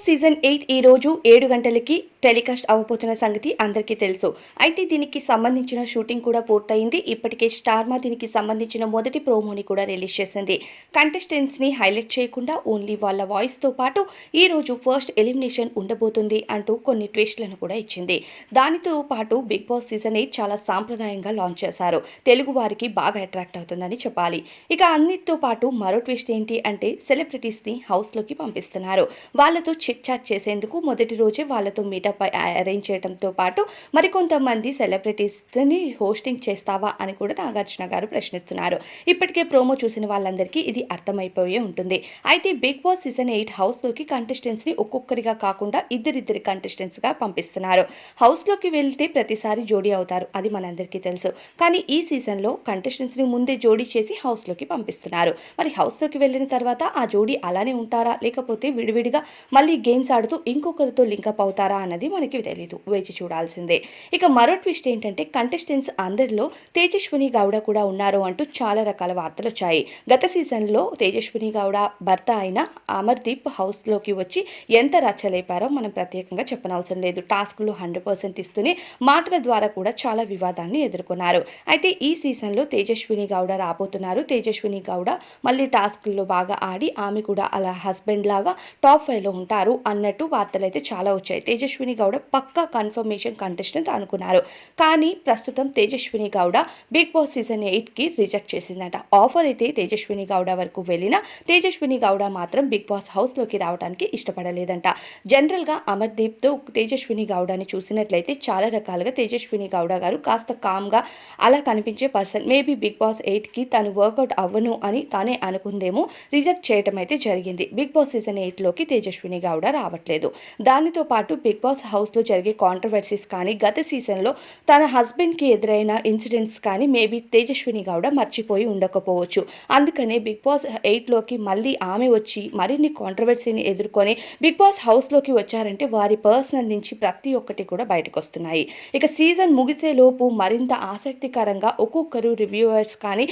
Season 8 ఈ రోజు 7 గంటలకి టెలికాస్ట్ అవ్వబోతున్న సంగతి అందరికీ తెలుసు. అయితే దీనికి సంబంధించిన షూటింగ్ కూడా పూర్తయింది. ఇప్పటికే స్టార్మా దీనికి సంబంధించిన మొదటి ప్రోమోని కూడా రిలీజ్ చేసింది. కంటెస్టెంట్స్ని హైలైట్ చేయకుండా ఓన్లీ వాళ్ళ వాయిస్తో పాటు ఈ రోజు ఫస్ట్ ఎలిమినేషన్ ఉండబోతుంది అంటూ కొన్ని ట్విస్ట్లను కూడా ఇచ్చింది. దానితో పాటు బిగ్ బాస్ సీజన్ 8 చాలా సాంప్రదాయంగా లాంచ్ చేశారు. తెలుగు వారికి బాగా అట్రాక్ట్ అవుతుందని చెప్పాలి. ఇక అన్నిటితో పాటు మరో ట్విస్ట్ ఏంటి అంటే సెలబ్రిటీస్ని హౌస్లోకి పంపిస్తున్నారు. వాళ్ళతో చిట్ చాట్ చేసేందుకు మొదటి రోజే వాళ్ళతో మీటప్ అరేంజ్ చేయడంతో పాటు మరికొంతమంది సెలబ్రిటీస్ని హోస్టింగ్ చేస్తావా అని కూడా నాగార్జున గారు ప్రశ్నిస్తున్నారు. ఇప్పటికే ప్రోమో చూసిన వాళ్ళందరికీ ఇది అర్థమైపోయే ఉంటుంది. అయితే బిగ్ బాస్ సీజన్ 8 హౌస్లోకి కంటెస్టెంట్స్ని ఒక్కొక్కరిగా కాకుండా ఇద్దరిద్దరి కంటెస్టెంట్స్గా పంపిస్తున్నారు. హౌస్లోకి వెళ్తే ప్రతిసారి జోడీ అవుతారు, అది మనందరికీ తెలుసు. కానీ ఈ సీజన్లో కంటెస్టెంట్స్ని ముందే జోడీ చేసి హౌస్లోకి పంపిస్తున్నారు. మరి హౌస్లోకి వెళ్ళిన తర్వాత ఆ జోడీ అలానే ఉంటారా, లేకపోతే విడివిడిగా మళ్ళీ గేమ్స్ ఆడుతూ ఇంకొకరితో లింకప్ అవుతారా అన్నది మనకి తెలీదు, వేచి చూడాల్సిందే. ఇక మరో ట్విస్ట్ ఏంటంటే కంటెస్టెంట్స్ అందరిలో తేజస్విని గౌడ కూడా ఉన్నారు అంటూ చాలా రకాల వార్తలు వచ్చాయి. గత సీజన్లో తేజస్విని గౌడ భర్త అయిన అమర్దీప్ హౌస్లోకి వచ్చి ఎంత రచ్చలేపారో మనం ప్రత్యేకంగా చెప్పనవసరం లేదు. టాస్క్లు 100% ఇస్తూనే మాటల ద్వారా కూడా చాలా వివాదాన్ని ఎదుర్కొన్నారు. అయితే ఈ సీజన్లో తేజస్విని గౌడ రాబోతున్నారు. తేజస్విని గౌడ మళ్ళీ టాస్క్ల్లో బాగా ఆడి ఆమె కూడా అలా హస్బెండ్ లాగా టాప్ 5లో ఉంటారు అన్నట్టు వార్తలు అయితే చాలా వచ్చాయి. తేజస్విని గౌడ పక్కా కన్ఫర్మేషన్ కంటెస్టెంట్ అనుకున్నారు. కానీ ప్రస్తుతం Tejaswini Gowda Bigg Boss season 8కి రిజెక్ట్ చేసిందట. ఆఫర్ అయితే తేజస్విని గౌడ వరకు వెళ్ళినా తేజస్విని గౌడ మాత్రం బిగ్ బాస్ హౌస్లోకి రావడానికి ఇష్టపడలేదంట. జనరల్గా అమర్దీప్తో తేజస్విని గౌడని చూసినట్లయితే చాలా రకాలుగా తేజస్విని గౌడ గారు కాస్త కామ్గా అలా కనిపించే పర్సన్. మేబీ బిగ్ బాస్ 8కి తను వర్కౌట్ అవ్వను అని తానే అనుకుందేమో రిజెక్ట్ చేయటం అయితే జరిగింది. బిగ్ బాస్ సీజన్ 8లోకి తేజస్విని గౌడ రావట్లేదు. దానితో పాటు బిగ్ బాస్ హౌస్లో జరిగే కాంట్రవర్సీస్ కానీ గత సీజన్లో తన హస్బెండ్కి ఎదురైన ఇన్సిడెంట్స్ కానీ మేబీ తేజస్విని గౌడ మర్చిపోయి ఉండకపోవచ్చు. అందుకనే బిగ్ బాస్ 8లోకి మళ్ళీ ఆమె వచ్చి మరిన్ని కాంట్రవర్సీని ఎదుర్కొని బిగ్ బాస్ హౌస్లోకి వచ్చారంటే వారి పర్సనల్ నుంచి ప్రతి ఒక్కటి కూడా బయటకు వస్తున్నాయి. ఇక సీజన్ ముగిసేలోపు మరింత ఆసక్తికరంగా ఒక్కొక్కరు రివ్యూవర్స్ కానీ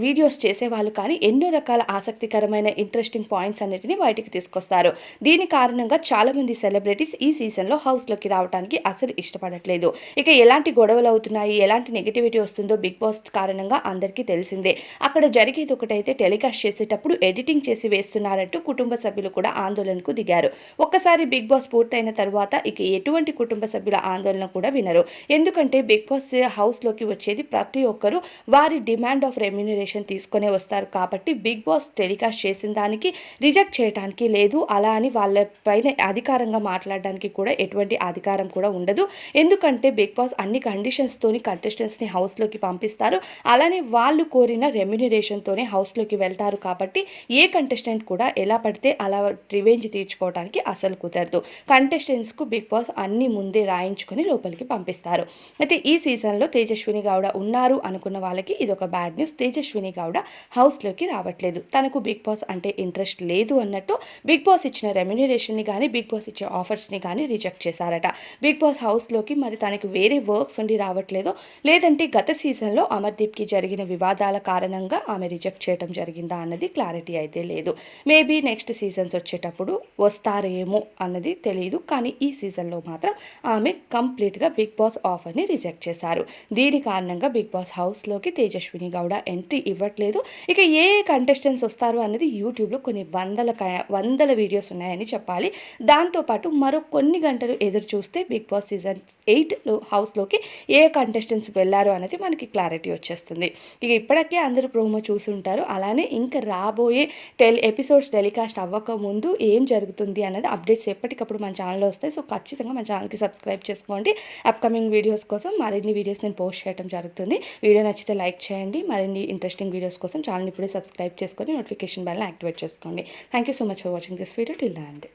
వీడియోస్ చేసేవాళ్ళు కానీ ఎన్నో రకాల ఆసక్తికరమైన ఇంట్రెస్టింగ్ పాయింట్స్ అన్నిటిని బయటికి తీసుకొస్తారు. దీని కారణంగా చాలా మంది సెలబ్రిటీస్ ఈ సీజన్లో హౌస్లోకి రావడానికి అసలు ఇష్టపడట్లేదు. ఇక ఎలాంటి గొడవలు అవుతున్నాయి, ఎలాంటి నెగిటివిటీ వస్తుందో బిగ్ బాస్ కారణంగా అందరికీ తెలిసిందే. అక్కడ జరిగేది ఒకటైతే టెలికాస్ట్ చేసేటప్పుడు ఎడిటింగ్ చేసి వేస్తున్నారంటూ కుటుంబ సభ్యులు కూడా ఆందోళనకు దిగారు. ఒక్కసారి బిగ్ బాస్ పూర్తయిన తర్వాత ఇక ఎటువంటి కుటుంబ సభ్యుల ఆందోళన కూడా వినరు. ఎందుకంటే బిగ్ బాస్ హౌస్లోకి వచ్చేది ప్రతి ఒక్కరూ వారి డిమాండ్ ఆఫ్ రెమ్యూనరేషన్ తీసుకునే వస్తారు. కాబట్టి బిగ్ బాస్ టెలికాస్ట్ చేసిన దానికి రిజెక్ట్ చేయడానికి లేదు, అలా అని వాళ్ళ పైన అధికారంగా మాట్లాడడానికి కూడా ఎటువంటి అధికారం కూడా ఉండదు. ఎందుకంటే బిగ్ బాస్ అన్ని కండిషన్స్తోని కంటెస్టెంట్స్ని హౌస్లోకి పంపిస్తారు. అలానే వాళ్ళు కోరిన రెమ్యూనరేషన్తోనే హౌస్లోకి వెళ్తారు. కాబట్టి ఏ కంటెస్టెంట్ కూడా ఎలా పడితే అలా రివెంజ్ తీర్చుకోవడానికి అసలు కుదరదు. కంటెస్టెంట్స్కు బిగ్ బాస్ అన్ని ముందే రాయించుకొని లోపలికి పంపిస్తారు. అయితే ఈ సీజన్లో తేజస్విని గౌడ ఉన్నారు అనుకున్న వాళ్ళకి ఇదొక బ్యాడ్ న్యూస్. తేజస్విని గౌడ హౌస్లోకి రావట్లేదు. తనకు బిగ్ బాస్ అంటే ఇంట్రెస్ట్ లేదు అన్నట్టు బిగ్ బాస్ ఇచ్చిన రెమ్యూనరేషన్ని కానీ బిగ్ బాస్ ఇచ్చే ఆఫర్స్ని కానీ రిజెక్ట్ చేశారట. బిగ్ బాస్ హౌస్లోకి మరి తనకి వేరే వర్క్స్ ఉండి రావట్లేదో లేదంటే గత సీజన్లో అమర్దీప్కి జరిగిన వివాదాల కారణంగా ఆమె రిజెక్ట్ చేయడం జరిగిందా అన్నది క్లారిటీ అయితే లేదు. మేబీ నెక్స్ట్ సీజన్స్ వచ్చేటప్పుడు వస్తారేమో అన్నది తెలియదు. కానీ ఈ సీజన్లో మాత్రం ఆమె కంప్లీట్గా బిగ్ బాస్ ఆఫర్ని రిజెక్ట్ చేశారు. దీని కారణంగా బిగ్ బాస్ హౌస్లోకి తేజస్విని గౌడ ఎంట్రీ ఇవ్వట్లేదు. ఇక ఏ కంటెస్టెంట్స్ వస్తారు అన్నది యూట్యూబ్లో కొన్ని వందల వీడియోస్ ఉన్నాయని చెప్పాలి. దాంతోపాటు మరో కొన్ని గంటలు ఎదురు చూస్తే బిగ్ బాస్ సీజన్ 8లో హౌస్లోకి ఏ కంటెస్టెంట్స్ వెళ్ళారు అనేది మనకి క్లారిటీ వచ్చేస్తుంది. ఇక ఇప్పటికే అందరూ ప్రోమో చూసి ఉంటారు. అలానే ఇంకా రాబోయే ఎపిసోడ్స్ టెలికాస్ట్ అవ్వక ముందు ఏం జరుగుతుంది అన్నది అప్డేట్స్ ఎప్పటికప్పుడు మన ఛానల్లో వస్తాయి. సో ఖచ్చితంగా మన ఛానల్కి సబ్స్క్రైబ్ చేసుకోండి. అప్కమింగ్ వీడియోస్ కోసం మరిన్ని వీడియోస్ నేను పోస్ట్ చేయడం జరుగుతుంది. వీడియో నచ్చితే లైక్ చేయండి. మరిన్ని ఇంట్రెస్టింగ్ వీడియోస్ కోసం ఛానల్ ఇప్పుడే సబ్స్క్రైబ్ చేసుకొని నోటిఫికేషన్ బెల్ని యాక్టివేట్ చేసుకోండి. Thank you so much for watching this video till the end.